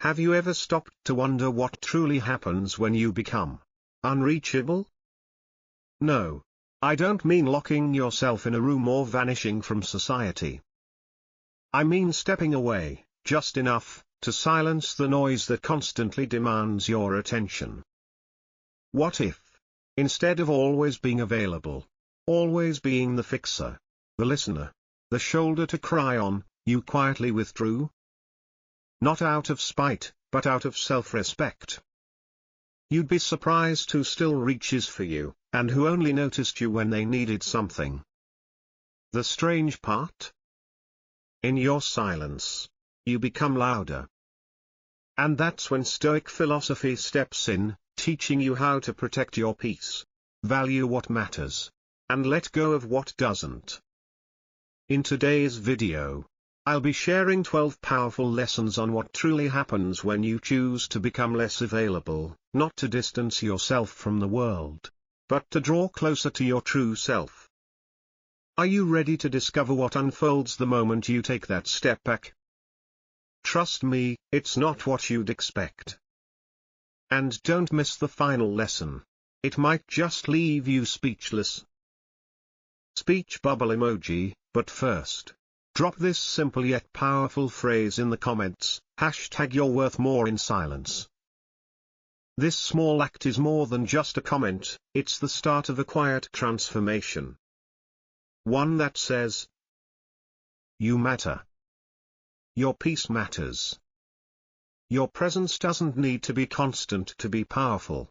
Have you ever stopped to wonder what truly happens when you become unreachable? No. I don't mean locking yourself in a room or vanishing from society. I mean stepping away, just enough, to silence the noise that constantly demands your attention. What if, instead of always being available, always being the fixer, the listener, the shoulder to cry on, you quietly withdrew? Not out of spite, but out of self-respect. You'd be surprised who still reaches for you, and who only noticed you when they needed something. The strange part? In your silence, you become louder. And that's when Stoic philosophy steps in, teaching you how to protect your peace, value what matters, and let go of what doesn't. In today's video, I'll be sharing 12 powerful lessons on what truly happens when you choose to become less available, not to distance yourself from the world, but to draw closer to your true self. Are you ready to discover what unfolds the moment you take that step back? Trust me, it's not what you'd expect. And don't miss the final lesson. It might just leave you speechless. Speech bubble emoji, but first, drop this simple yet powerful phrase in the comments, #you're worth more in silence. This small act is more than just a comment, it's the start of a quiet transformation. One that says, you matter. Your peace matters. Your presence doesn't need to be constant to be powerful.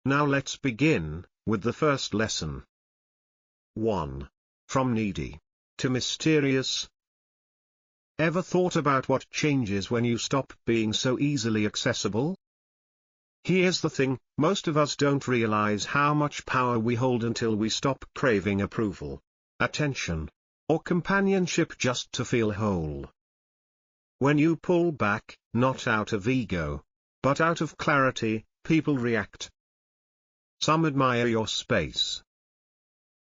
Now let's begin, with the first lesson. 1. From needy to mysterious. Ever thought about what changes when you stop being so easily accessible? Here's the thing, most of us don't realize how much power we hold until we stop craving approval, attention, or companionship just to feel whole. When you pull back, not out of ego, but out of clarity, people react. Some admire your space.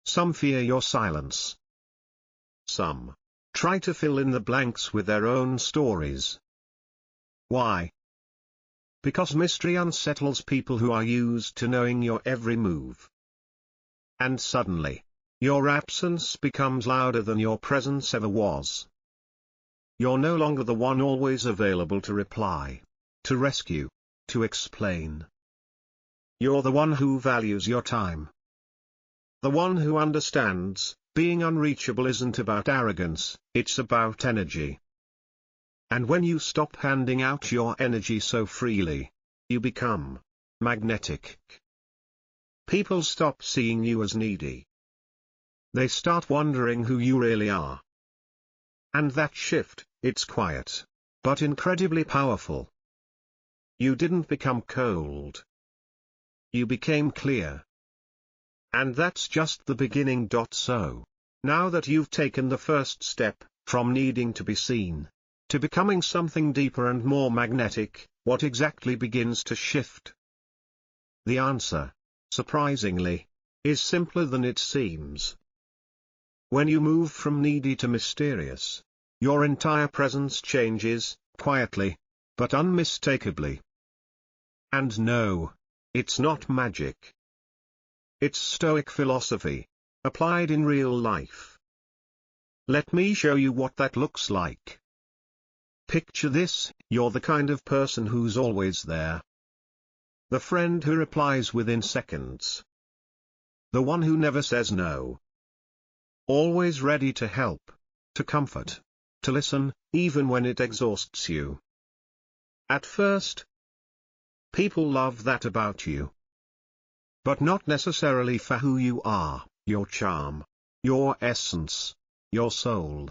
Some fear your silence. Some try to fill in the blanks with their own stories. Why? Because mystery unsettles people who are used to knowing your every move. And suddenly, your absence becomes louder than your presence ever was. You're no longer the one always available to reply, to rescue, to explain. You're the one who values your time. The one who understands, being unreachable isn't about arrogance, it's about energy. And when you stop handing out your energy so freely, you become magnetic. People stop seeing you as needy. They start wondering who you really are. And that shift, it's quiet, but incredibly powerful. You didn't become cold. You became clear. And that's just the beginning. So, now that you've taken the first step, from needing to be seen, to becoming something deeper and more magnetic, what exactly begins to shift? The answer, surprisingly, is simpler than it seems. When you move from needy to mysterious, your entire presence changes, quietly, but unmistakably. And no, it's not magic. It's Stoic philosophy, applied in real life. Let me show you what that looks like. Picture this, you're the kind of person who's always there. The friend who replies within seconds. The one who never says no. Always ready to help, to comfort, to listen, even when it exhausts you. At first, people love that about you. But not necessarily for who you are, your charm, your essence, your soul.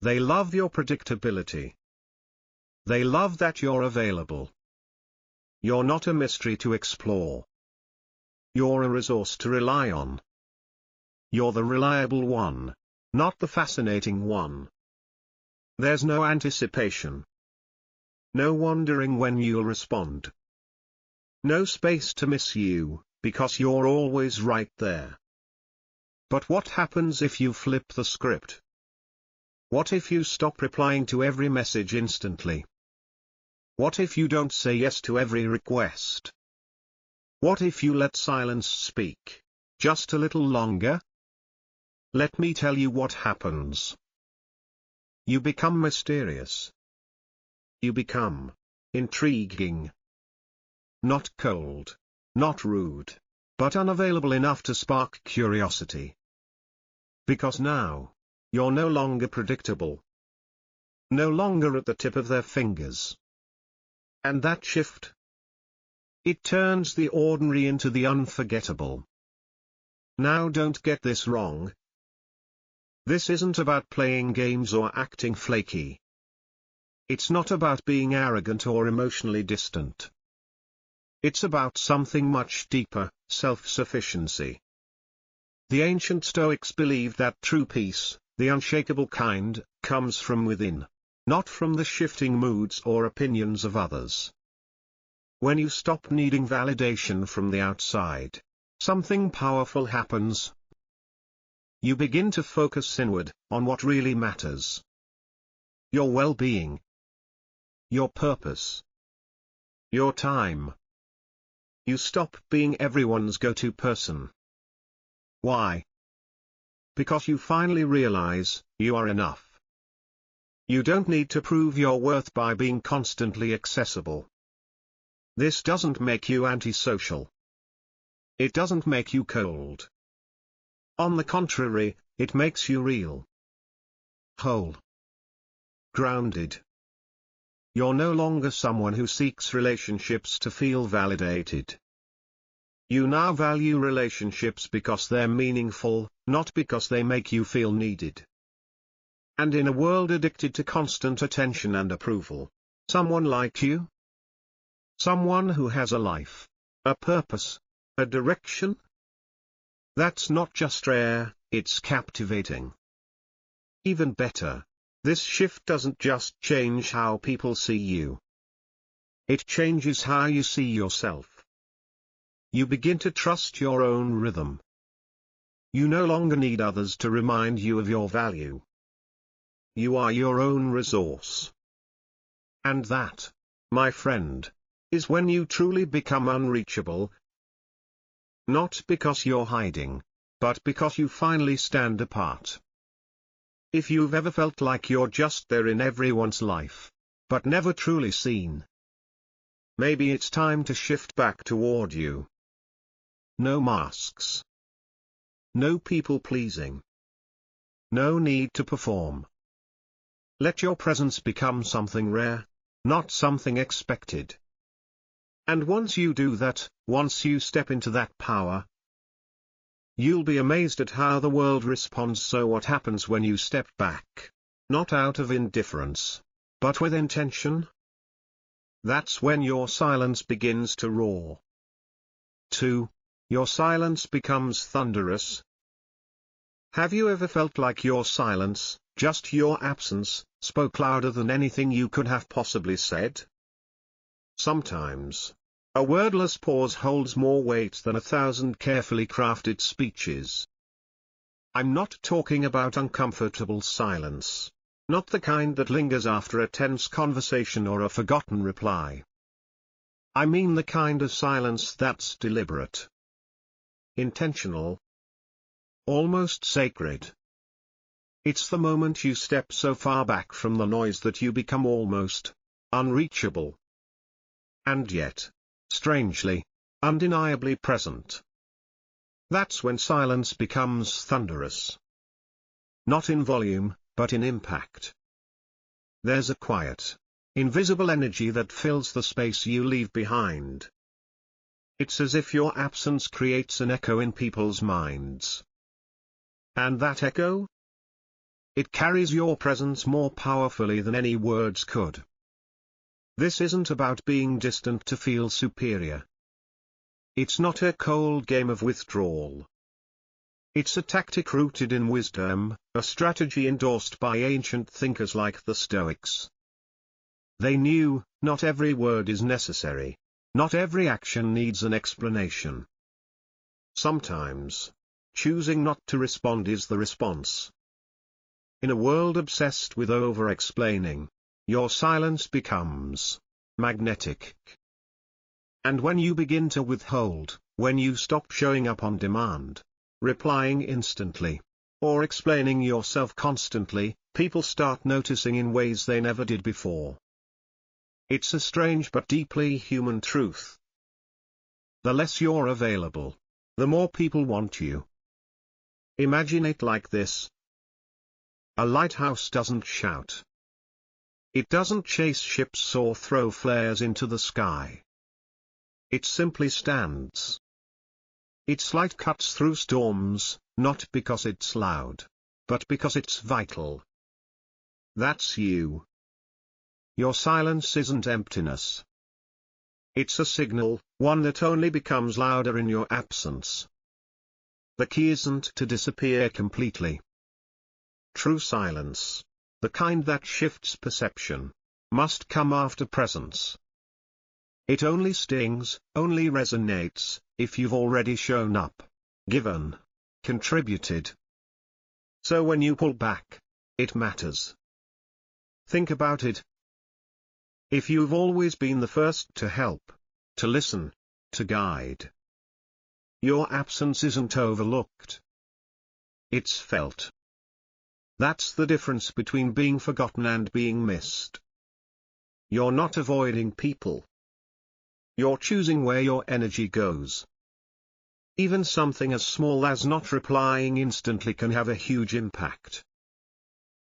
They love your predictability. They love that you're available. You're not a mystery to explore. You're a resource to rely on. You're the reliable one, not the fascinating one. There's no anticipation. No wondering when you'll respond. No space to miss you, because you're always right there. But what happens if you flip the script? What if you stop replying to every message instantly? What if you don't say yes to every request? What if you let silence speak, just a little longer? Let me tell you what happens. You become mysterious. You become intriguing. Not cold, not rude, but unavailable enough to spark curiosity. Because now, you're no longer predictable. No longer at the tip of their fingers. And that shift, it turns the ordinary into the unforgettable. Now don't get this wrong. This isn't about playing games or acting flaky. It's not about being arrogant or emotionally distant. It's about something much deeper, self-sufficiency. The ancient Stoics believed that true peace, the unshakable kind, comes from within, not from the shifting moods or opinions of others. When you stop needing validation from the outside, something powerful happens. You begin to focus inward, on what really matters. Your well-being. Your purpose. Your time. You stop being everyone's go-to person. Why? Because you finally realize, you are enough. You don't need to prove your worth by being constantly accessible. This doesn't make you antisocial. It doesn't make you cold. On the contrary, it makes you real. Whole. Grounded. You're no longer someone who seeks relationships to feel validated. You now value relationships because they're meaningful, not because they make you feel needed. And in a world addicted to constant attention and approval, someone like you? Someone who has a life, a purpose, a direction? That's not just rare, it's captivating. Even better, this shift doesn't just change how people see you. It changes how you see yourself. You begin to trust your own rhythm. You no longer need others to remind you of your value. You are your own resource. And that, my friend, is when you truly become unreachable. Not because you're hiding, but because you finally stand apart. If you've ever felt like you're just there in everyone's life, but never truly seen, maybe it's time to shift back toward you. No masks. No people-pleasing. No need to perform. Let your presence become something rare, not something expected. And once you do that, once you step into that power, you'll be amazed at how the world responds. So what happens when you step back? Not out of indifference, but with intention? That's when your silence begins to roar. 2. Your silence becomes thunderous. Have you ever felt like your silence, just your absence, spoke louder than anything you could have possibly said? Sometimes, a wordless pause holds more weight than 1,000 carefully crafted speeches. I'm not talking about uncomfortable silence. Not the kind that lingers after a tense conversation or a forgotten reply. I mean the kind of silence that's deliberate. Intentional. Almost sacred. It's the moment you step so far back from the noise that you become almost unreachable. And yet, strangely, undeniably present. That's when silence becomes thunderous. Not in volume, but in impact. There's a quiet, invisible energy that fills the space you leave behind. It's as if your absence creates an echo in people's minds. And that echo? It carries your presence more powerfully than any words could. This isn't about being distant to feel superior. It's not a cold game of withdrawal. It's a tactic rooted in wisdom, a strategy endorsed by ancient thinkers like the Stoics. They knew, not every word is necessary. Not every action needs an explanation. Sometimes, choosing not to respond is the response. In a world obsessed with over-explaining, your silence becomes magnetic. And when you begin to withhold, when you stop showing up on demand, replying instantly, or explaining yourself constantly, people start noticing in ways they never did before. It's a strange but deeply human truth. The less you're available, the more people want you. Imagine it like this. A lighthouse doesn't shout. It doesn't chase ships or throw flares into the sky. It simply stands. Its light cuts through storms, not because it's loud, but because it's vital. That's you. Your silence isn't emptiness. It's a signal, one that only becomes louder in your absence. The key isn't to disappear completely. True silence, the kind that shifts perception, must come after presence. It only stings, only resonates, if you've already shown up, given, contributed. So when you pull back, it matters. Think about it. If you've always been the first to help, to listen, to guide, your absence isn't overlooked. It's felt. That's the difference between being forgotten and being missed. You're not avoiding people. You're choosing where your energy goes. Even something as small as not replying instantly can have a huge impact.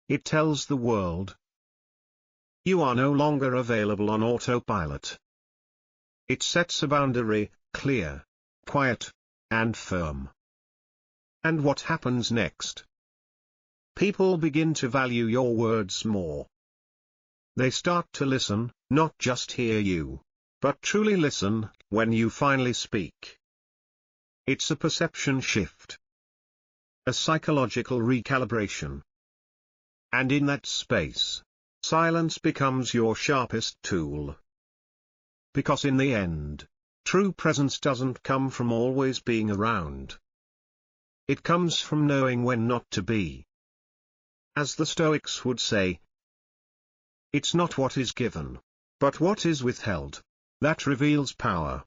It tells the world, you are no longer available on autopilot. It sets a boundary, clear, quiet, and firm. And what happens next? People begin to value your words more. They start to listen, not just hear you, but truly listen, when you finally speak. It's a perception shift. A psychological recalibration. And in that space, silence becomes your sharpest tool. Because in the end, true presence doesn't come from always being around. It comes from knowing when not to be. As the Stoics would say, it's not what is given, but what is withheld, that reveals power.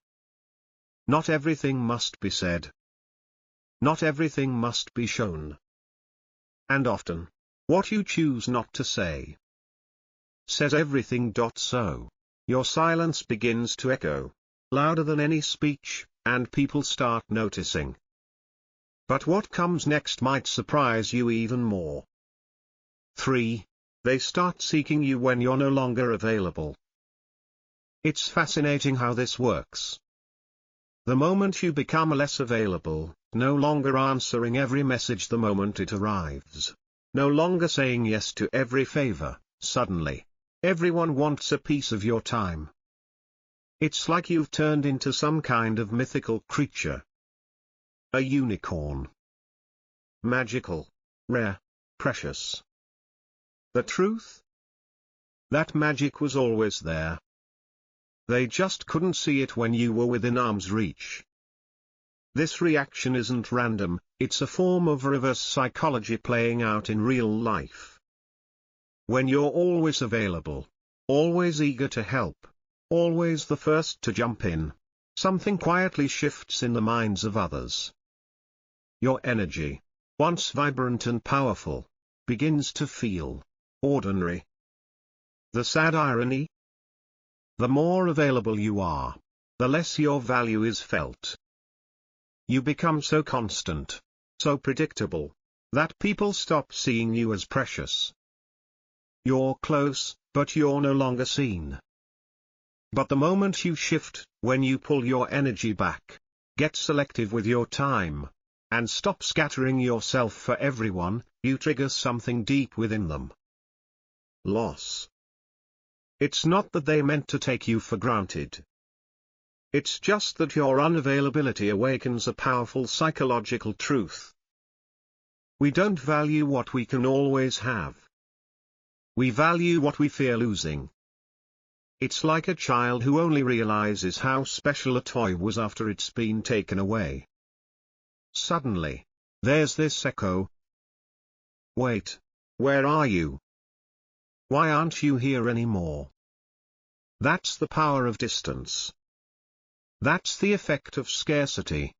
Not everything must be said. Not everything must be shown. And often, what you choose not to say says everything. So, your silence begins to echo, louder than any speech, and people start noticing. But what comes next might surprise you even more. 3. They start seeking you when you're no longer available. It's fascinating how this works. The moment you become less available, no longer answering every message the moment it arrives, no longer saying yes to every favor, suddenly, everyone wants a piece of your time. It's like you've turned into some kind of mythical creature. A unicorn. Magical, rare, precious. The truth? That magic was always there. They just couldn't see it when you were within arm's reach. This reaction isn't random, it's a form of reverse psychology playing out in real life. When you're always available, always eager to help, always the first to jump in, something quietly shifts in the minds of others. Your energy, once vibrant and powerful, begins to feel ordinary. The sad irony? The more available you are, the less your value is felt. You become so constant, so predictable, that people stop seeing you as precious. You're close, but you're no longer seen. But the moment you shift, when you pull your energy back, get selective with your time, and stop scattering yourself for everyone, you trigger something deep within them. Loss. It's not that they meant to take you for granted. It's just that your unavailability awakens a powerful psychological truth. We don't value what we can always have. We value what we fear losing. It's like a child who only realizes how special a toy was after it's been taken away. Suddenly, there's this echo. Wait, where are you? Why aren't you here anymore? That's the power of distance. That's the effect of scarcity.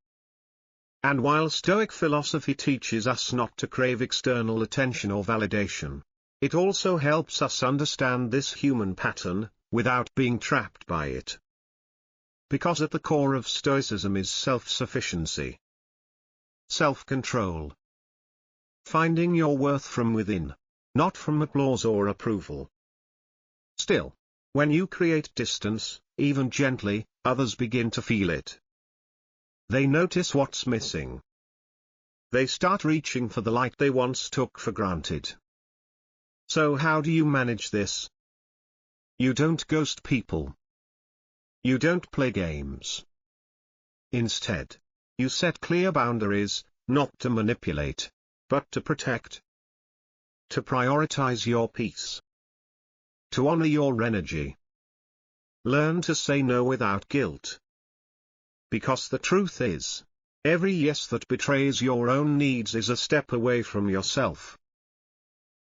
And while Stoic philosophy teaches us not to crave external attention or validation, it also helps us understand this human pattern, without being trapped by it. Because at the core of Stoicism is self-sufficiency, self-control, finding your worth from within, not from applause or approval. Still, when you create distance, even gently, others begin to feel it. They notice what's missing. They start reaching for the light they once took for granted. So how do you manage this? You don't ghost people. You don't play games. Instead, you set clear boundaries, not to manipulate, but to protect. To prioritize your peace. To honor your energy. Learn to say no without guilt. Because the truth is, every yes that betrays your own needs is a step away from yourself.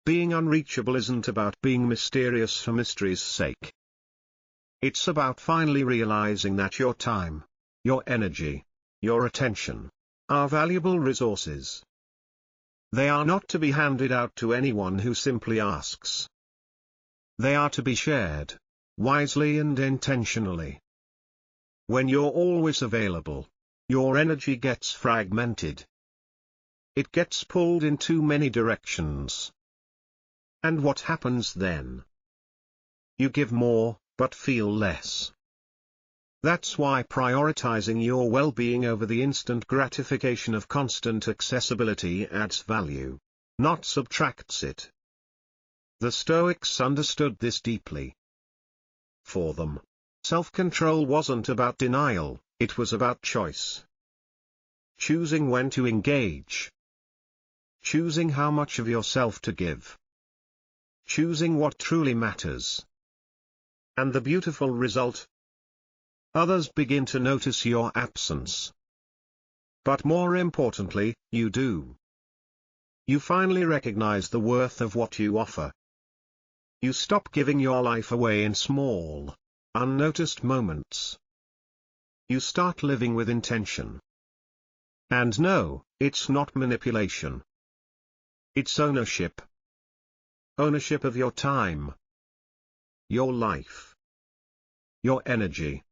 Being unreachable isn't about being mysterious for mystery's sake. It's about finally realizing that your time, your energy, your attention, are valuable resources. They are not to be handed out to anyone who simply asks. They are to be shared, wisely and intentionally. When you're always available, your energy gets fragmented. It gets pulled in too many directions. And what happens then? You give more, but feel less. That's why prioritizing your well-being over the instant gratification of constant accessibility adds value, not subtracts it. The Stoics understood this deeply. For them, self-control wasn't about denial, it was about choice. Choosing when to engage. Choosing how much of yourself to give. Choosing what truly matters. And the beautiful result? Others begin to notice your absence. But more importantly, you do. You finally recognize the worth of what you offer. You stop giving your life away in small, unnoticed moments. You start living with intention. And no, it's not manipulation. It's ownership. Ownership of your time. Your life. Your energy.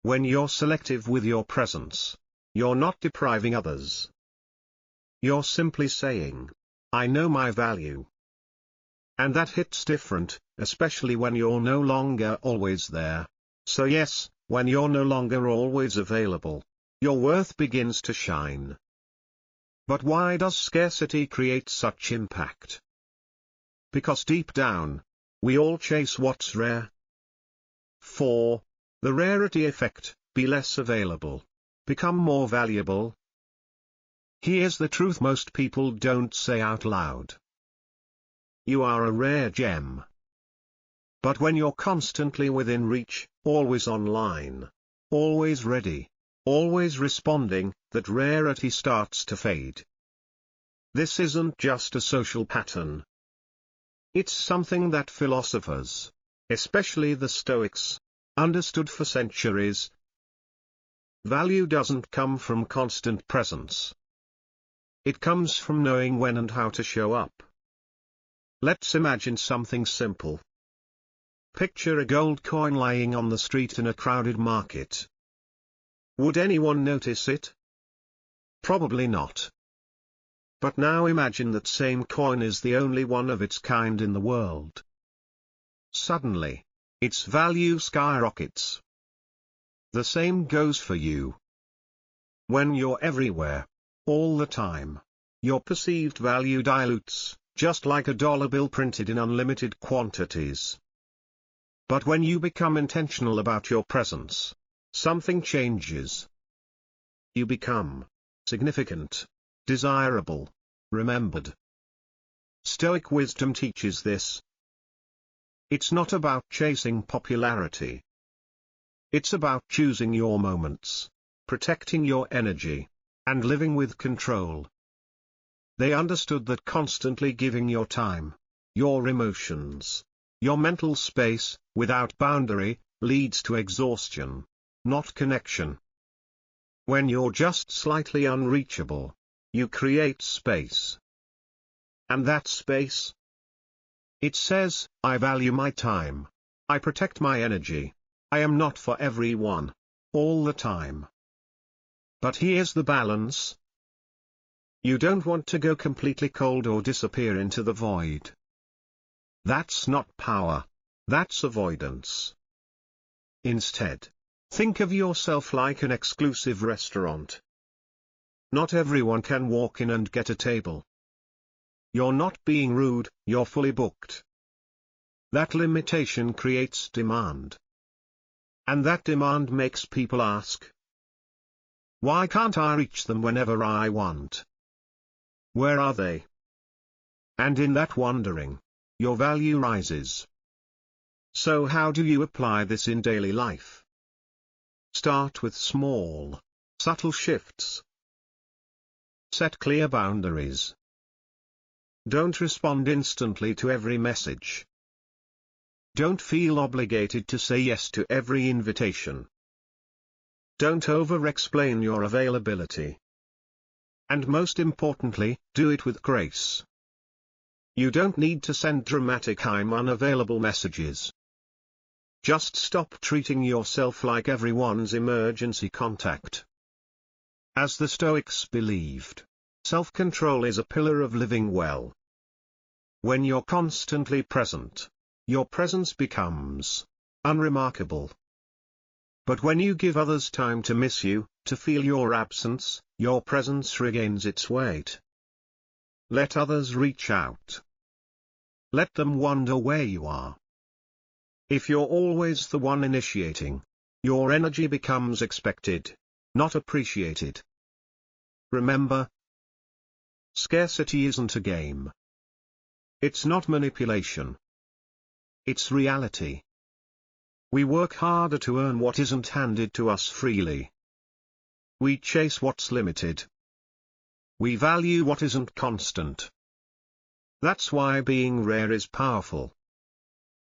When you're selective with your presence, you're not depriving others. You're simply saying, I know my value. And that hits different, especially when you're no longer always there. So yes, when you're no longer always available, your worth begins to shine. But why does scarcity create such impact? Because deep down, we all chase what's rare. For the rarity effect, be less available, become more valuable. Here's the truth most people don't say out loud. You are a rare gem. But when you're constantly within reach, always online, always ready, always responding, that rarity starts to fade. This isn't just a social pattern. It's something that philosophers, especially the Stoics, understood for centuries. Value doesn't come from constant presence. It comes from knowing when and how to show up. Let's imagine something simple. Picture a gold coin lying on the street in a crowded market. Would anyone notice it? Probably not. But now imagine that same coin is the only one of its kind in the world. Suddenly, its value skyrockets. The same goes for you. When you're everywhere, all the time, your perceived value dilutes, just like a dollar bill printed in unlimited quantities. But when you become intentional about your presence, something changes. You become significant, desirable, remembered. Stoic wisdom teaches this. It's not about chasing popularity. It's about choosing your moments, protecting your energy, and living with control. They understood that constantly giving your time, your emotions, Your mental space, without boundary, leads to exhaustion, not connection. When you're just slightly unreachable, you create space. And that space? It says, I value my time. I protect my energy. I am not for everyone, all the time. But here's the balance. You don't want to go completely cold or disappear into the void. That's not power. That's avoidance. Instead, think of yourself like an exclusive restaurant. Not everyone can walk in and get a table. You're not being rude, you're fully booked. That limitation creates demand. And that demand makes people ask, why can't I reach them whenever I want? Where are they? And in that wondering, your value rises. So how do you apply this in daily life? Start with small, subtle shifts. Set clear boundaries. Don't respond instantly to every message. Don't feel obligated to say yes to every invitation. Don't over-explain your availability. And most importantly, do it with grace. You don't need to send dramatic I'm unavailable messages. Just stop treating yourself like everyone's emergency contact. As the Stoics believed, self-control is a pillar of living well. When you're constantly present, your presence becomes unremarkable. But when you give others time to miss you, to feel your absence, your presence regains its weight. Let others reach out. Let them wonder where you are. If you're always the one initiating, your energy becomes expected, not appreciated. Remember, scarcity isn't a game. It's not manipulation. It's reality. We work harder to earn what isn't handed to us freely. We chase what's limited. We value what isn't constant. That's why being rare is powerful.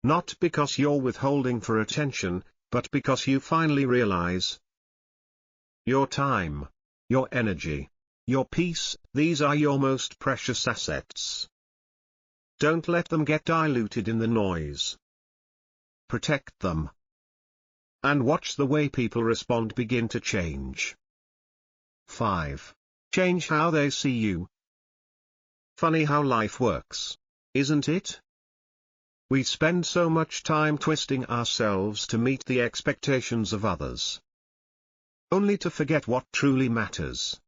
Not because you're withholding for attention, but because you finally realize your time, your energy, your peace, these are your most precious assets. Don't let them get diluted in the noise. Protect them. And watch the way people respond begin to change. 5. Change how they see you. Funny how life works, isn't it? We spend so much time twisting ourselves to meet the expectations of others, only to forget what truly matters.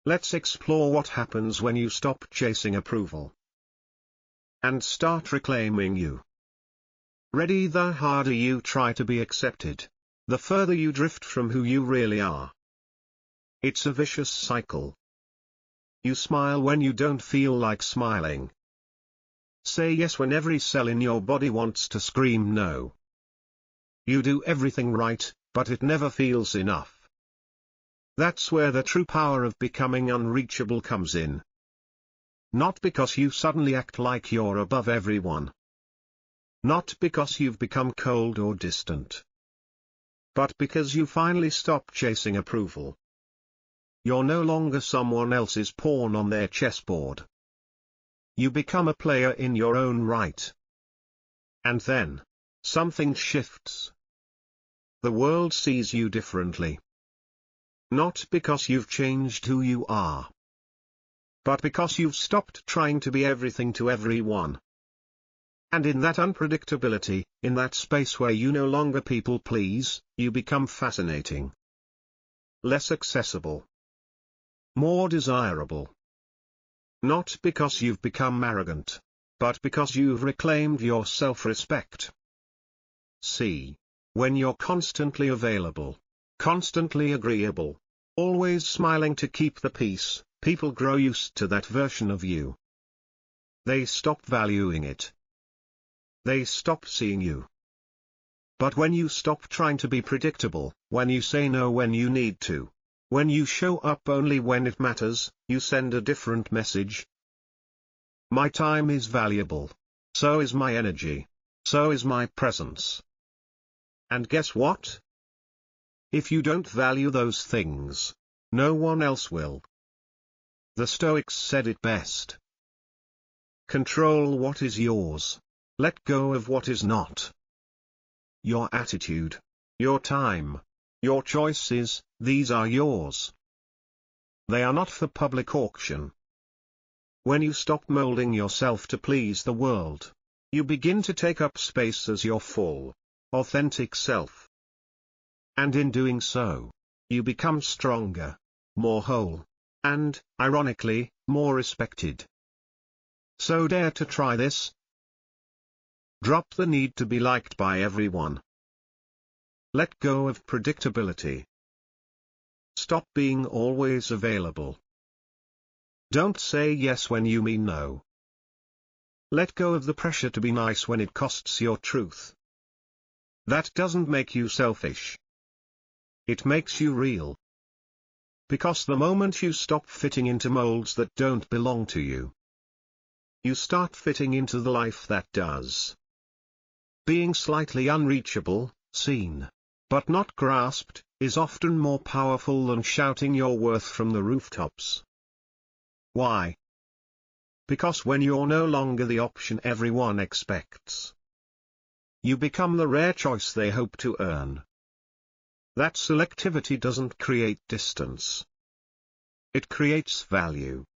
Let's explore what happens when you stop chasing approval and start reclaiming you. Ready? The harder you try to be accepted, the further you drift from who you really are. It's a vicious cycle. You smile when you don't feel like smiling. Say yes when every cell in your body wants to scream no. You do everything right, but it never feels enough. That's where the true power of becoming unreachable comes in. Not because you suddenly act like you're above everyone. Not because you've become cold or distant. But because you finally stop chasing approval. You're no longer someone else's pawn on their chessboard. You become a player in your own right. And then, something shifts. The world sees you differently. Not because you've changed who you are, but because you've stopped trying to be everything to everyone. And in that unpredictability, in that space where you no longer people please, you become fascinating. Less accessible. More desirable. Not because you've become arrogant, but because you've reclaimed your self-respect. See, when you're constantly available, constantly agreeable, always smiling to keep the peace, people grow used to that version of you. They stop valuing it. They stop seeing you. But when you stop trying to be predictable, when you say no when you need to, when you show up only when it matters, you send a different message. My time is valuable. So is my energy. So is my presence. And guess what? If you don't value those things, no one else will. The Stoics said it best. Control what is yours. Let go of what is not. Your attitude, your time, your choices, these are yours. They are not for public auction. When you stop molding yourself to please the world, you begin to take up space as your full, authentic self. And in doing so, you become stronger, more whole, and, ironically, more respected. So dare to try this. Drop the need to be liked by everyone. Let go of predictability. Stop being always available. Don't say yes when you mean no. Let go of the pressure to be nice when it costs your truth. That doesn't make you selfish. It makes you real. Because the moment you stop fitting into molds that don't belong to you, you start fitting into the life that does. Being slightly unreachable, seen, but not grasped, is often more powerful than shouting your worth from the rooftops. Why? Because when you're no longer the option everyone expects, you become the rare choice they hope to earn. That selectivity doesn't create distance. It creates value.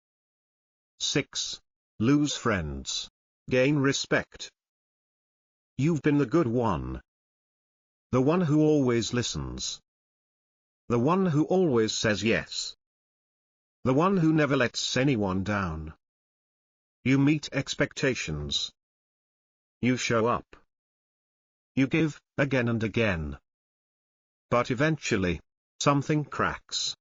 6. Lose friends. Gain respect. You've been the good one. The one who always listens. The one who always says yes. The one who never lets anyone down. You meet expectations. You show up. You give, again and again. But eventually, something cracks.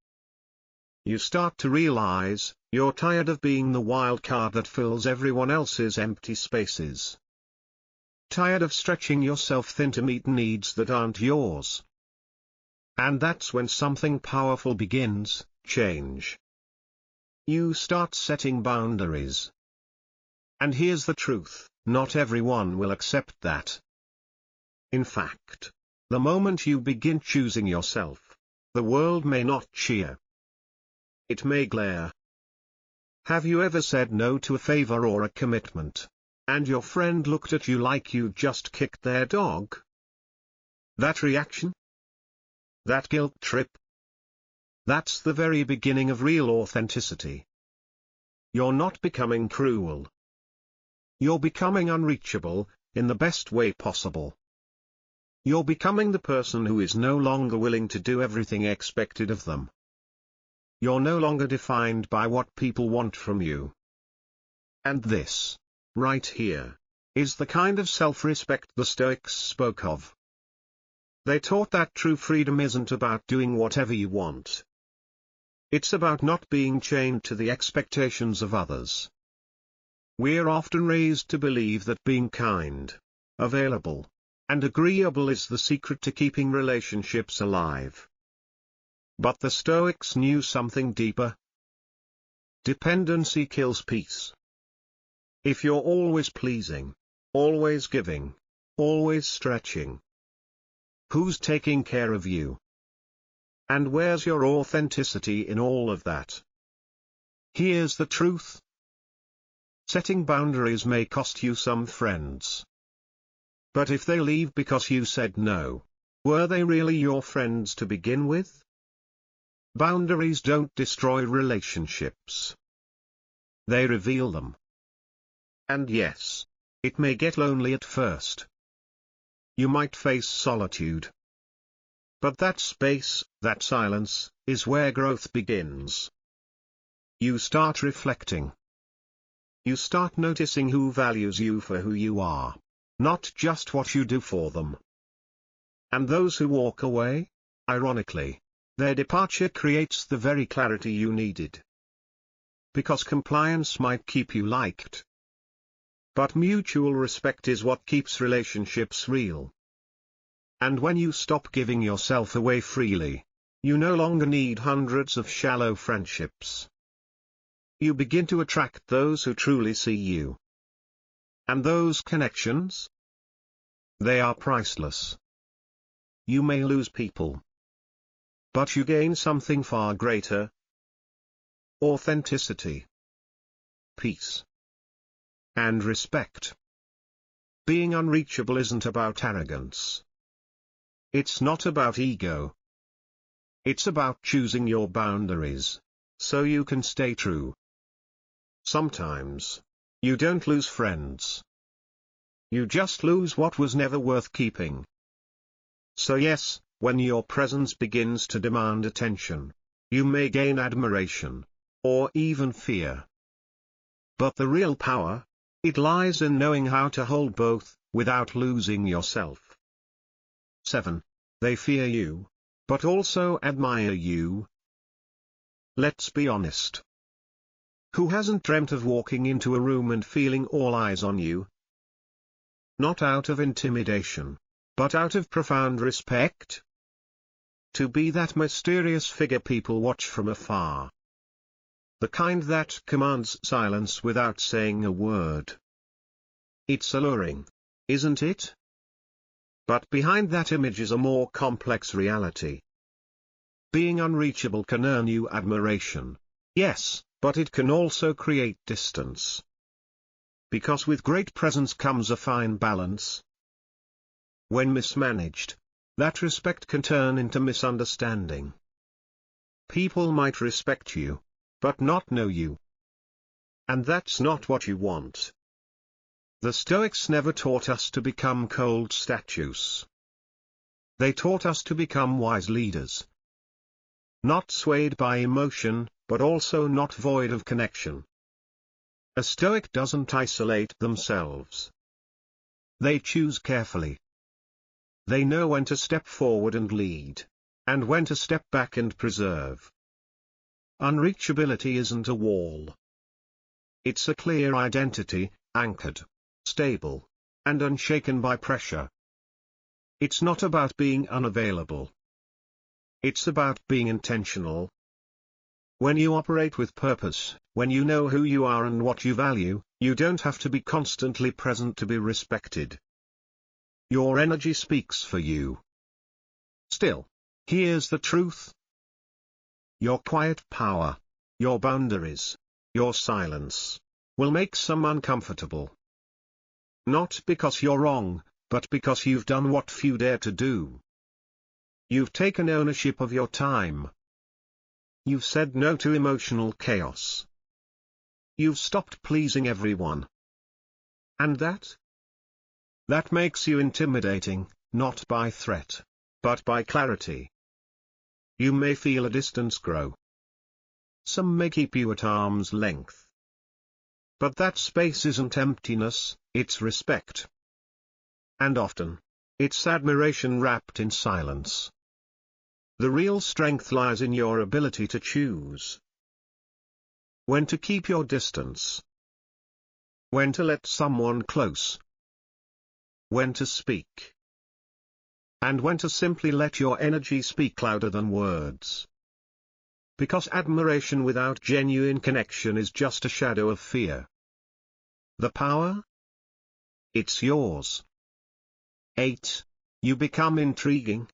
You start to realize, you're tired of being the wild card that fills everyone else's empty spaces. Tired of stretching yourself thin to meet needs that aren't yours. And that's when something powerful begins, change. You start setting boundaries. And here's the truth, not everyone will accept that. In fact, the moment you begin choosing yourself, the world may not cheer. It may glare. Have you ever said no to a favor or a commitment, and your friend looked at you like you just kicked their dog? That reaction? That guilt trip? That's the very beginning of real authenticity. You're not becoming cruel. You're becoming unreachable, in the best way possible. You're becoming the person who is no longer willing to do everything expected of them. You're no longer defined by what people want from you. And this, right here, is the kind of self-respect the Stoics spoke of. They taught that true freedom isn't about doing whatever you want. It's about not being chained to the expectations of others. We're often raised to believe that being kind, available, and agreeable is the secret to keeping relationships alive. But the Stoics knew something deeper. Dependency kills peace. If you're always pleasing, always giving, always stretching, who's taking care of you? And where's your authenticity in all of that? Here's the truth. Setting boundaries may cost you some friends. But if they leave because you said no, were they really your friends to begin with? Boundaries don't destroy relationships. They reveal them. And yes, it may get lonely at first. You might face solitude. But that space, that silence, is where growth begins. You start reflecting. You start noticing who values you for who you are, not just what you do for them. And those who walk away, ironically, their departure creates the very clarity you needed. Because compliance might keep you liked. But mutual respect is what keeps relationships real. And when you stop giving yourself away freely, you no longer need hundreds of shallow friendships. You begin to attract those who truly see you. And those connections? They are priceless. You may lose people, but you gain something far greater: authenticity, peace, and respect. Being unreachable isn't about arrogance. It's not about ego. It's about choosing your boundaries, so you can stay true. Sometimes, you don't lose friends. You just lose what was never worth keeping. So yes, when your presence begins to demand attention, you may gain admiration, or even fear. But the real power, it lies in knowing how to hold both, without losing yourself. 7. They fear you, but also admire you. Let's be honest. Who hasn't dreamt of walking into a room and feeling all eyes on you? Not out of intimidation, but out of profound respect. To be that mysterious figure people watch from afar. The kind that commands silence without saying a word. It's alluring, isn't it? But behind that image is a more complex reality. Being unreachable can earn you admiration, yes, but it can also create distance. Because with great presence comes a fine balance. When mismanaged, that respect can turn into misunderstanding. People might respect you, but not know you. And that's not what you want. The Stoics never taught us to become cold statues. They taught us to become wise leaders. Not swayed by emotion, but also not void of connection. A Stoic doesn't isolate themselves. They choose carefully. They know when to step forward and lead, and when to step back and preserve. Unreachability isn't a wall. It's a clear identity, anchored, stable, and unshaken by pressure. It's not about being unavailable. It's about being intentional. When you operate with purpose, when you know who you are and what you value, you don't have to be constantly present to be respected. Your energy speaks for you. Still, here's the truth. Your quiet power, your boundaries, your silence, will make some uncomfortable. Not because you're wrong, but because you've done what few dare to do. You've taken ownership of your time. You've said no to emotional chaos. You've stopped pleasing everyone. And that? That makes you intimidating, not by threat, but by clarity. You may feel a distance grow. Some may keep you at arm's length. But that space isn't emptiness, it's respect. And often, it's admiration wrapped in silence. The real strength lies in your ability to choose. When to keep your distance. When to let someone close. When to speak. And when to simply let your energy speak louder than words. Because admiration without genuine connection is just a shadow of fear. The power? It's yours. 8. You become intriguing.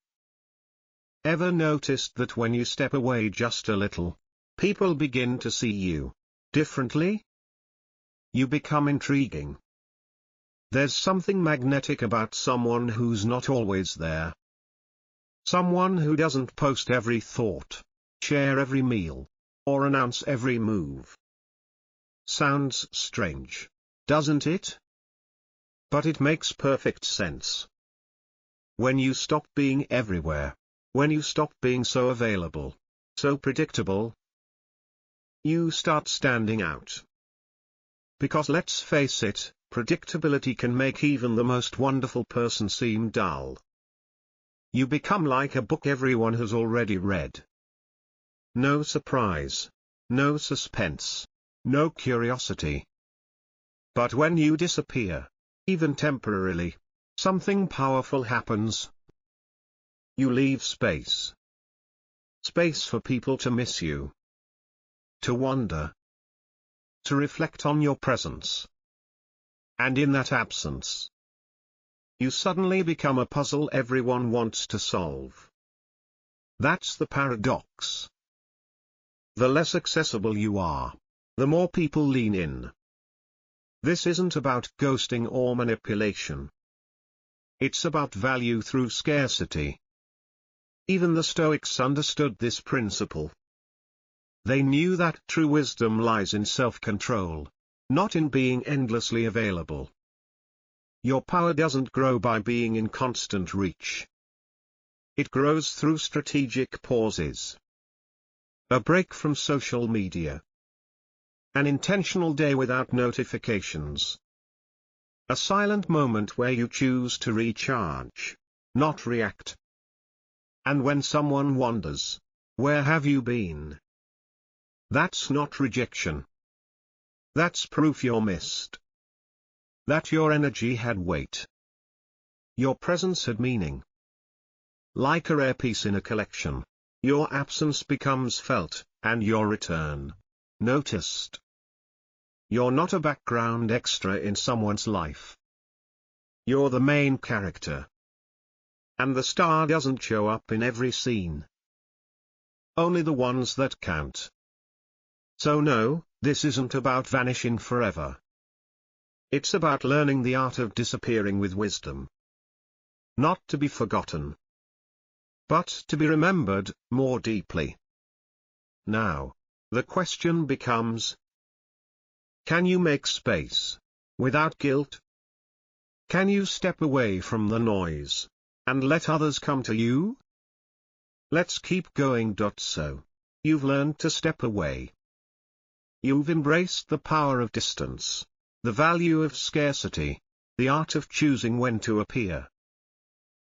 Ever noticed that when you step away just a little, people begin to see you differently? You become intriguing. There's something magnetic about someone who's not always there. Someone who doesn't post every thought, share every meal, or announce every move. Sounds strange, doesn't it? But it makes perfect sense. When you stop being everywhere, when you stop being so available, so predictable, you start standing out. Because let's face it, predictability can make even the most wonderful person seem dull. You become like a book everyone has already read. No surprise, no suspense, no curiosity. But when you disappear, even temporarily, something powerful happens. You leave space. Space for people to miss you. To wonder. To reflect on your presence. And in that absence, you suddenly become a puzzle everyone wants to solve. That's the paradox. The less accessible you are, the more people lean in. This isn't about ghosting or manipulation. It's about value through scarcity. Even the Stoics understood this principle. They knew that true wisdom lies in self-control, not in being endlessly available. Your power doesn't grow by being in constant reach. It grows through strategic pauses. A break from social media. An intentional day without notifications. A silent moment where you choose to recharge, not react. And when someone wonders, "Where have you been?" That's not rejection. That's proof you're missed. That your energy had weight. Your presence had meaning. Like a rare piece in a collection, your absence becomes felt, and your return noticed. You're not a background extra in someone's life. You're the main character. And the star doesn't show up in every scene. Only the ones that count. So no, this isn't about vanishing forever. It's about learning the art of disappearing with wisdom. Not to be forgotten, but to be remembered more deeply. Now, the question becomes, can you make space without guilt? Can you step away from the noise and let others come to you? Let's keep going. So, you've learned to step away. You've embraced the power of distance, the value of scarcity, the art of choosing when to appear.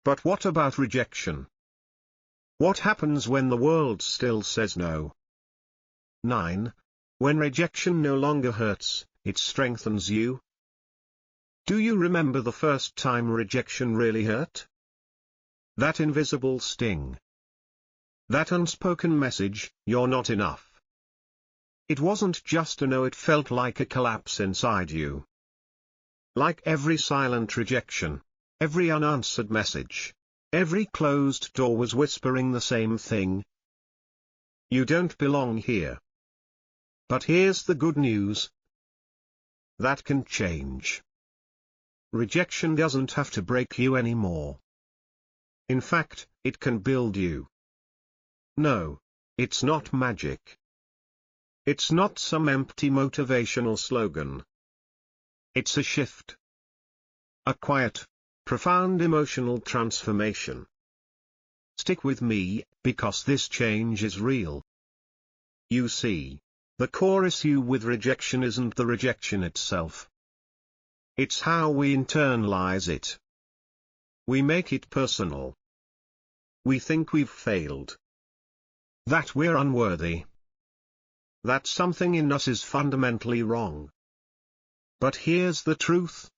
But what about rejection? What happens when the world still says no? 9. When rejection no longer hurts, it strengthens you. Do you remember the first time rejection really hurt? That invisible sting. That unspoken message, "You're not enough." It wasn't just a no, it felt like a collapse inside you. Like every silent rejection, every unanswered message, every closed door was whispering the same thing. You don't belong here. But here's the good news. That can change. Rejection doesn't have to break you anymore. In fact, it can build you. No, it's not magic. It's not some empty motivational slogan. It's a shift. A quiet, profound emotional transformation. Stick with me, because this change is real. You see, the core issue with rejection isn't the rejection itself. It's how we internalize it. We make it personal. We think we've failed. That we're unworthy. That something in us is fundamentally wrong. But here's the truth.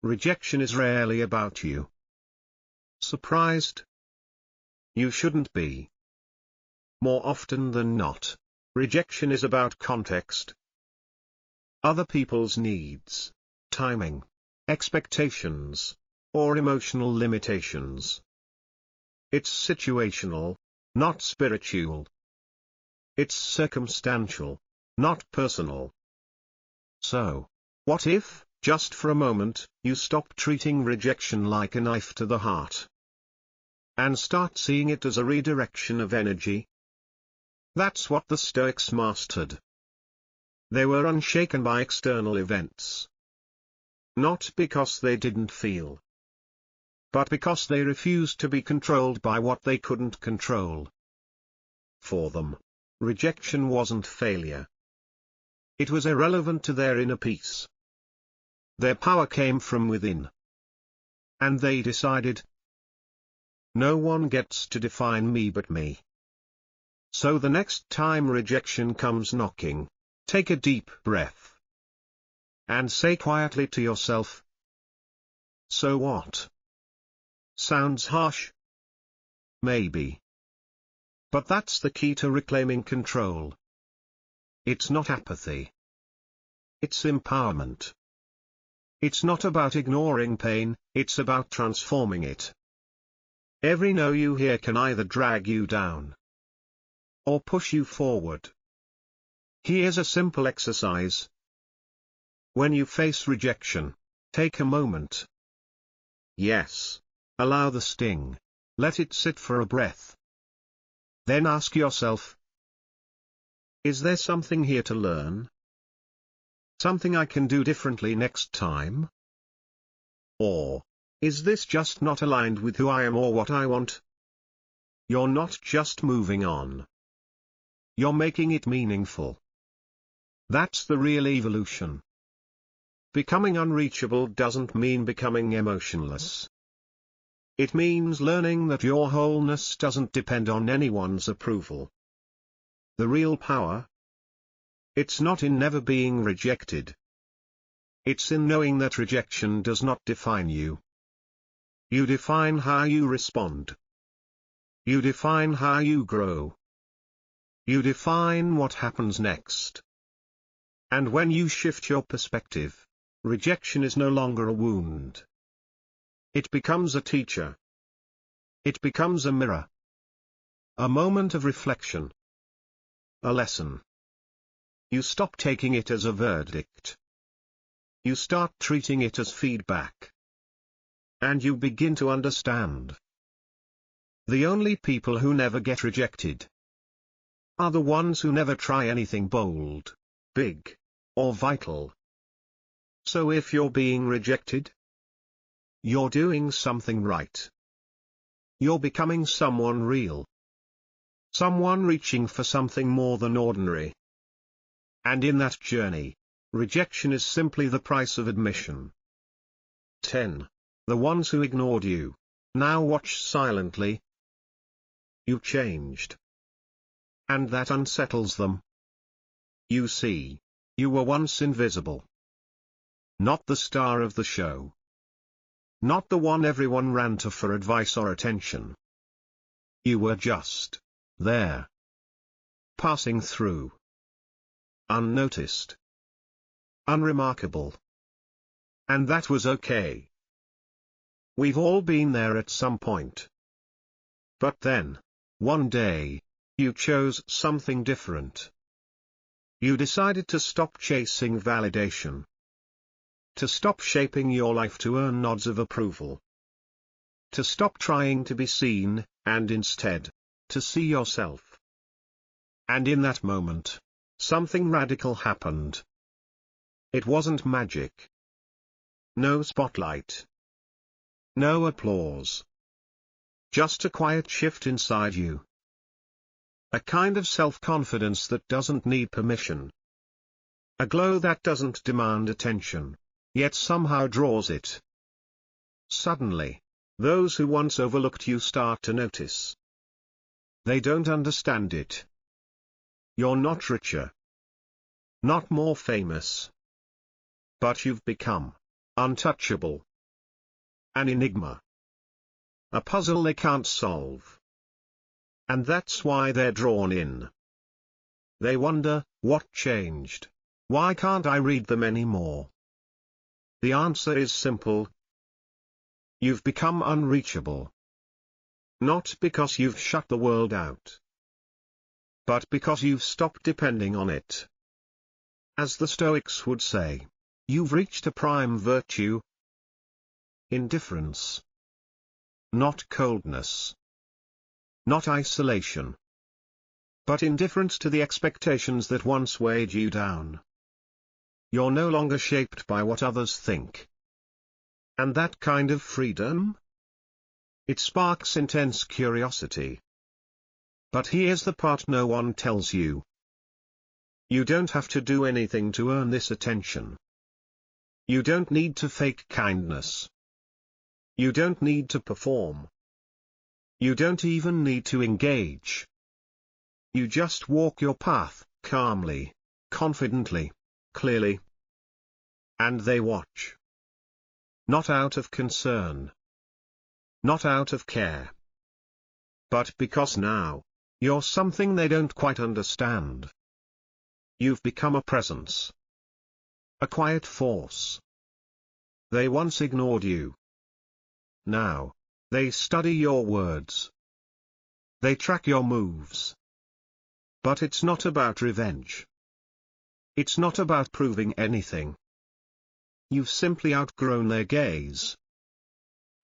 Rejection is rarely about you. Surprised? You shouldn't be. More often than not, rejection is about context. Other people's needs, timing, expectations, or emotional limitations. It's situational, not spiritual. It's circumstantial, not personal. So, what if, just for a moment, you stop treating rejection like a knife to the heart, and start seeing it as a redirection of energy? That's what the Stoics mastered. They were unshaken by external events. Not because they didn't feel, but because they refused to be controlled by what they couldn't control. For them, rejection wasn't failure. It was irrelevant to their inner peace. Their power came from within. And they decided, no one gets to define me but me. So the next time rejection comes knocking, take a deep breath. And say quietly to yourself, so what? Sounds harsh? Maybe. But that's the key to reclaiming control. It's not apathy. It's empowerment. It's not about ignoring pain, it's about transforming it. Every no you hear can either drag you down or push you forward. Here's a simple exercise. When you face rejection, take a moment. Yes. Allow the sting. Let it sit for a breath. Then ask yourself, is there something here to learn? Something I can do differently next time? Or, is this just not aligned with who I am or what I want? You're not just moving on. You're making it meaningful. That's the real evolution. Becoming unreachable doesn't mean becoming emotionless. It means learning that your wholeness doesn't depend on anyone's approval. The real power? It's not in never being rejected. It's in knowing that rejection does not define you. You define how you respond. You define how you grow. You define what happens next. And when you shift your perspective, rejection is no longer a wound. It becomes a teacher. It becomes a mirror. A moment of reflection. A lesson. You stop taking it as a verdict. You start treating it as feedback. And you begin to understand. The only people who never get rejected are the ones who never try anything bold, big, or vital. So if you're being rejected, you're doing something right. You're becoming someone real. Someone reaching for something more than ordinary. And in that journey, rejection is simply the price of admission. 10. The ones who ignored you, now watch silently. You changed. And that unsettles them. You see, you were once invisible. Not the star of the show. Not the one everyone ran to for advice or attention. You were just there. Passing through. Unnoticed. Unremarkable. And that was okay. We've all been there at some point. But then, one day, you chose something different. You decided to stop chasing validation. To stop shaping your life to earn nods of approval. To stop trying to be seen, and instead, to see yourself. And in that moment, something radical happened. It wasn't magic. No spotlight. No applause. Just a quiet shift inside you. A kind of self-confidence that doesn't need permission. A glow that doesn't demand attention, yet somehow draws it. Suddenly, those who once overlooked you start to notice. They don't understand it. You're not richer. Not more famous. But you've become untouchable. An enigma. A puzzle they can't solve. And that's why they're drawn in. They wonder, what changed? Why can't I read them anymore? The answer is simple. You've become unreachable. Not because you've shut the world out, but because you've stopped depending on it. As the Stoics would say, you've reached a prime virtue. Indifference. Not coldness. Not isolation. But indifference to the expectations that once weighed you down. You're no longer shaped by what others think. And that kind of freedom? It sparks intense curiosity. But here's the part no one tells you. You don't have to do anything to earn this attention. You don't need to fake kindness. You don't need to perform. You don't even need to engage. You just walk your path, calmly, confidently, clearly. And they watch. Not out of concern. Not out of care. But because now, you're something they don't quite understand. You've become a presence. A quiet force. They once ignored you. Now, they study your words. They track your moves. But it's not about revenge. It's not about proving anything. You've simply outgrown their gaze.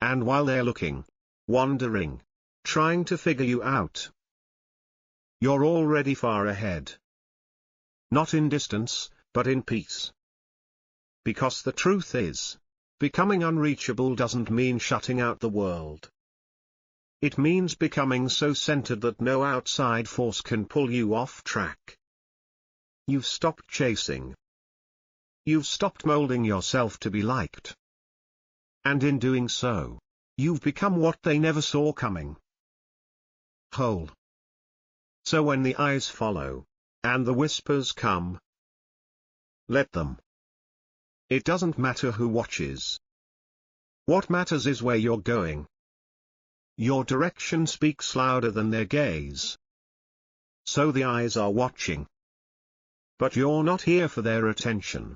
And while they're looking, wondering, trying to figure you out, you're already far ahead. Not in distance, but in peace. Because the truth is, becoming unreachable doesn't mean shutting out the world. It means becoming so centered that no outside force can pull you off track. You've stopped chasing. You've stopped molding yourself to be liked. And in doing so, you've become what they never saw coming. Whole. So when the eyes follow, and the whispers come, let them. It doesn't matter who watches. What matters is where you're going. Your direction speaks louder than their gaze. So the eyes are watching. But you're not here for their attention.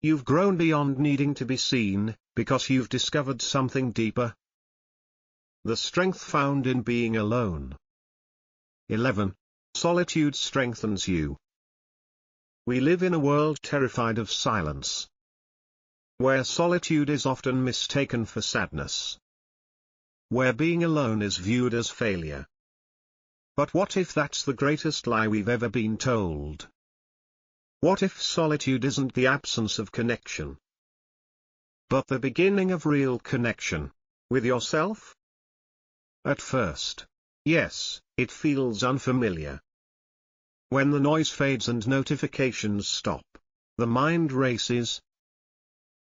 You've grown beyond needing to be seen, because you've discovered something deeper. The strength found in being alone. 11. Solitude strengthens you. We live in a world terrified of silence, where solitude is often mistaken for sadness, where being alone is viewed as failure. But what if that's the greatest lie we've ever been told? What if solitude isn't the absence of connection, but the beginning of real connection with yourself? At first, yes, it feels unfamiliar. When the noise fades and notifications stop, the mind races.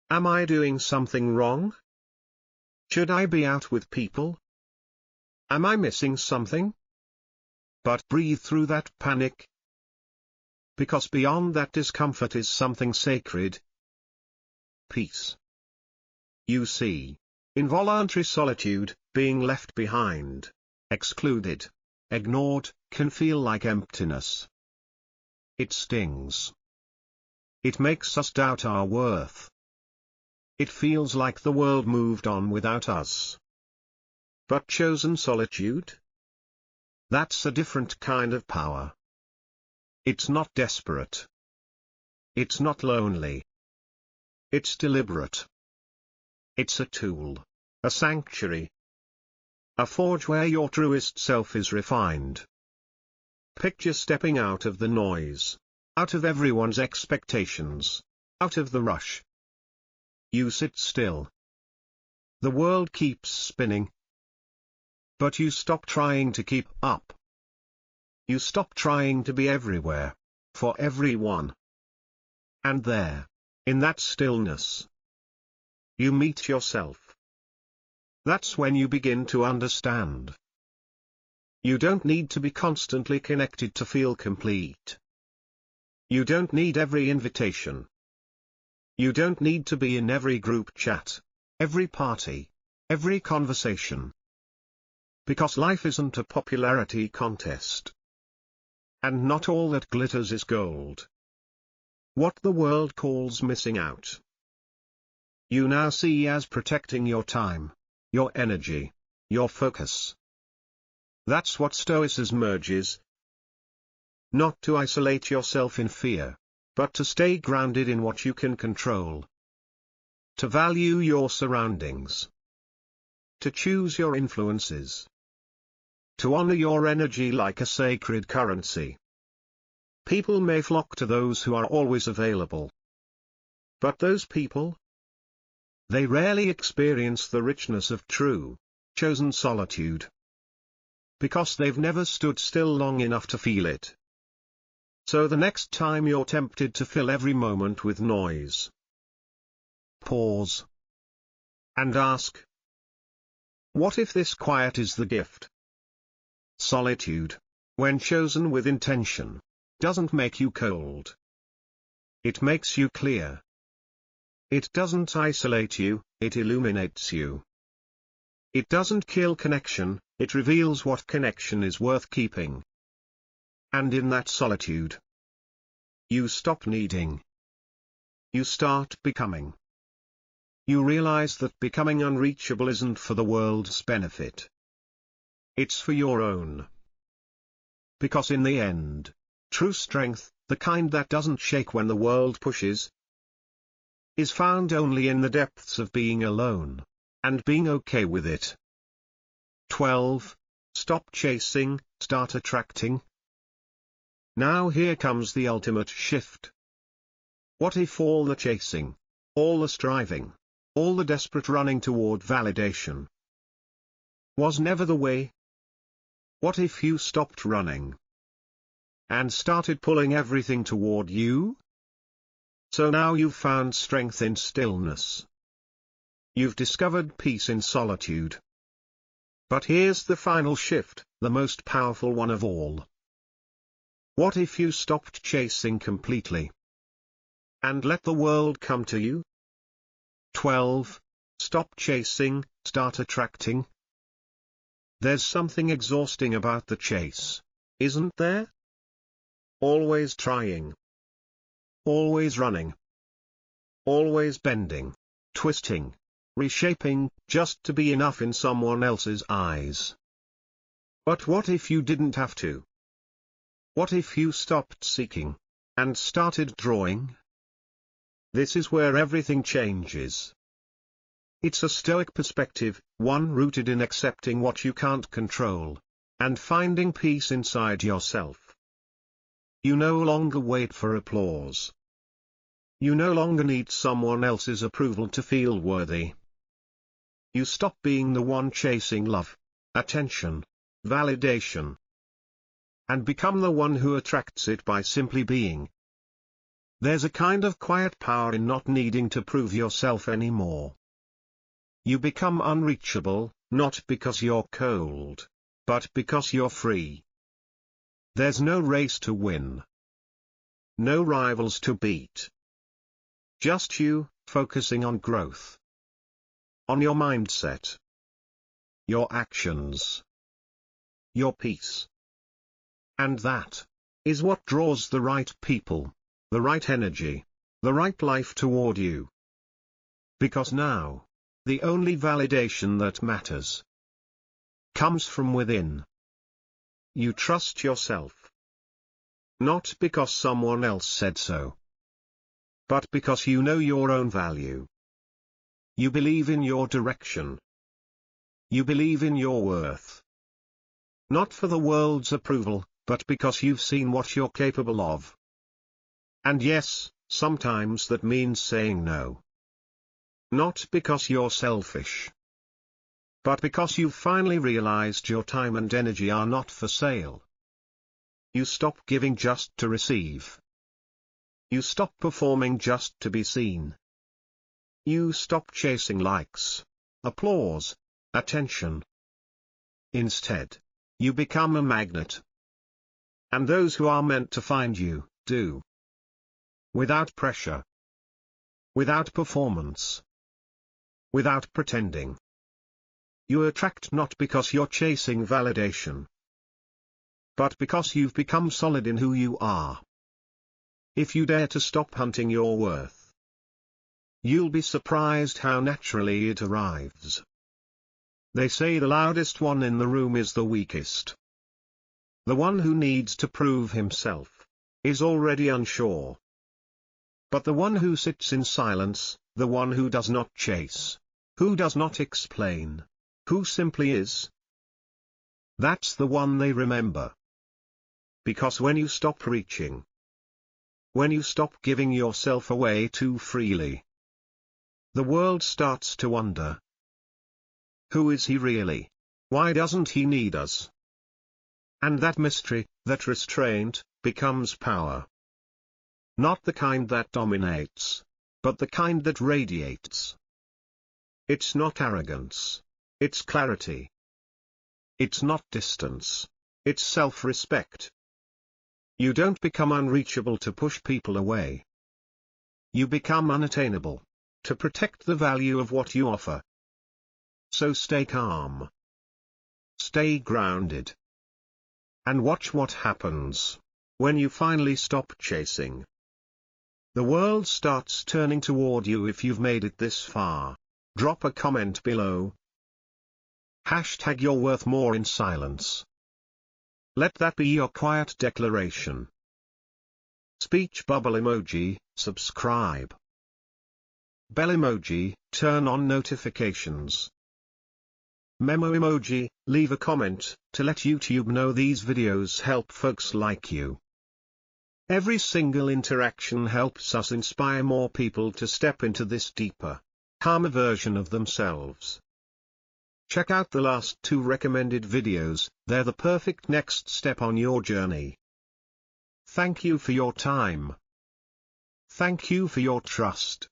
Am I doing something wrong? Should I be out with people? Am I missing something? But breathe through that panic. Because beyond that discomfort is something sacred. Peace. You see, involuntary solitude, being left behind, excluded, ignored, can feel like emptiness. It stings. It makes us doubt our worth. It feels like the world moved on without us. But chosen solitude? That's a different kind of power. It's not desperate. It's not lonely. It's deliberate. It's a tool, a sanctuary, a forge where your truest self is refined. Picture stepping out of the noise, out of everyone's expectations, out of the rush. You sit still. The world keeps spinning. But you stop trying to keep up. You stop trying to be everywhere, for everyone. And there, in that stillness, you meet yourself. That's when you begin to understand. You don't need to be constantly connected to feel complete. You don't need every invitation. You don't need to be in every group chat, every party, every conversation. Because life isn't a popularity contest. And not all that glitters is gold. What the world calls missing out, you now see as protecting your time, your energy, your focus. That's what Stoicism urges. Not to isolate yourself in fear, but to stay grounded in what you can control. To value your surroundings. To choose your influences. To honor your energy like a sacred currency. People may flock to those who are always available. But those people? They rarely experience the richness of true, chosen solitude. Because they've never stood still long enough to feel it. So the next time you're tempted to fill every moment with noise, pause. And ask, what if this quiet is the gift? Solitude, when chosen with intention, doesn't make you cold. It makes you clear. It doesn't isolate you, it illuminates you. It doesn't kill connection, it reveals what connection is worth keeping. And in that solitude, you stop needing. You start becoming. You realize that becoming unreachable isn't for the world's benefit. It's for your own. Because in the end, true strength, the kind that doesn't shake when the world pushes, is found only in the depths of being alone, and being okay with it. 12. Stop chasing, start attracting. Now here comes the ultimate shift. What if all the chasing, all the striving, all the desperate running toward validation was never the way? What if you stopped running and started pulling everything toward you? So now you've found strength in stillness. You've discovered peace in solitude. But here's the final shift, the most powerful one of all. What if you stopped chasing completely and let the world come to you? 12. Stop chasing, start attracting. There's something exhausting about the chase, isn't there? Always trying. Always running. Always bending, twisting, reshaping, just to be enough in someone else's eyes. But what if you didn't have to? What if you stopped seeking and started drawing? This is where everything changes. It's a Stoic perspective, one rooted in accepting what you can't control, and finding peace inside yourself. You no longer wait for applause. You no longer need someone else's approval to feel worthy. You stop being the one chasing love, attention, validation, and become the one who attracts it by simply being. There's a kind of quiet power in not needing to prove yourself anymore. You become unreachable, not because you're cold, but because you're free. There's no race to win. No rivals to beat. Just you, focusing on growth. On your mindset. Your actions. Your peace. And that is what draws the right people, the right energy, the right life toward you. Because now, the only validation that matters comes from within. You trust yourself. Not because someone else said so, but because you know your own value. You believe in your direction. You believe in your worth. Not for the world's approval, but because you've seen what you're capable of. And yes, sometimes that means saying no. Not because you're selfish, but because you've finally realized your time and energy are not for sale. You stop giving just to receive. You stop performing just to be seen. You stop chasing likes, applause, attention. Instead, you become a magnet. And those who are meant to find you, do. Without pressure. Without performance. Without pretending. You attract not because you're chasing validation, but because you've become solid in who you are. If you dare to stop hunting your worth, you'll be surprised how naturally it arrives. They say the loudest one in the room is the weakest. The one who needs to prove himself is already unsure. But the one who sits in silence, the one who does not chase, who does not explain, who simply is, that's the one they remember. Because when you stop reaching, when you stop giving yourself away too freely, the world starts to wonder. Who is he really? Why doesn't he need us? And that mystery, that restraint, becomes power. Not the kind that dominates, but the kind that radiates. It's not arrogance. It's clarity. It's not distance. It's self-respect. You don't become unreachable to push people away. You become unattainable, to protect the value of what you offer. So stay calm. Stay grounded. And watch what happens when you finally stop chasing. The world starts turning toward you if you've made it this far. Drop a comment below. Hashtag you're worth more in silence. Let that be your quiet declaration. Speech bubble emoji, subscribe. Bell emoji, turn on notifications. Memo emoji, leave a comment, to let YouTube know these videos help folks like you. Every single interaction helps us inspire more people to step into this deeper, calmer version of themselves. Check out the last 2 recommended videos, they're the perfect next step on your journey. Thank you for your time. Thank you for your trust.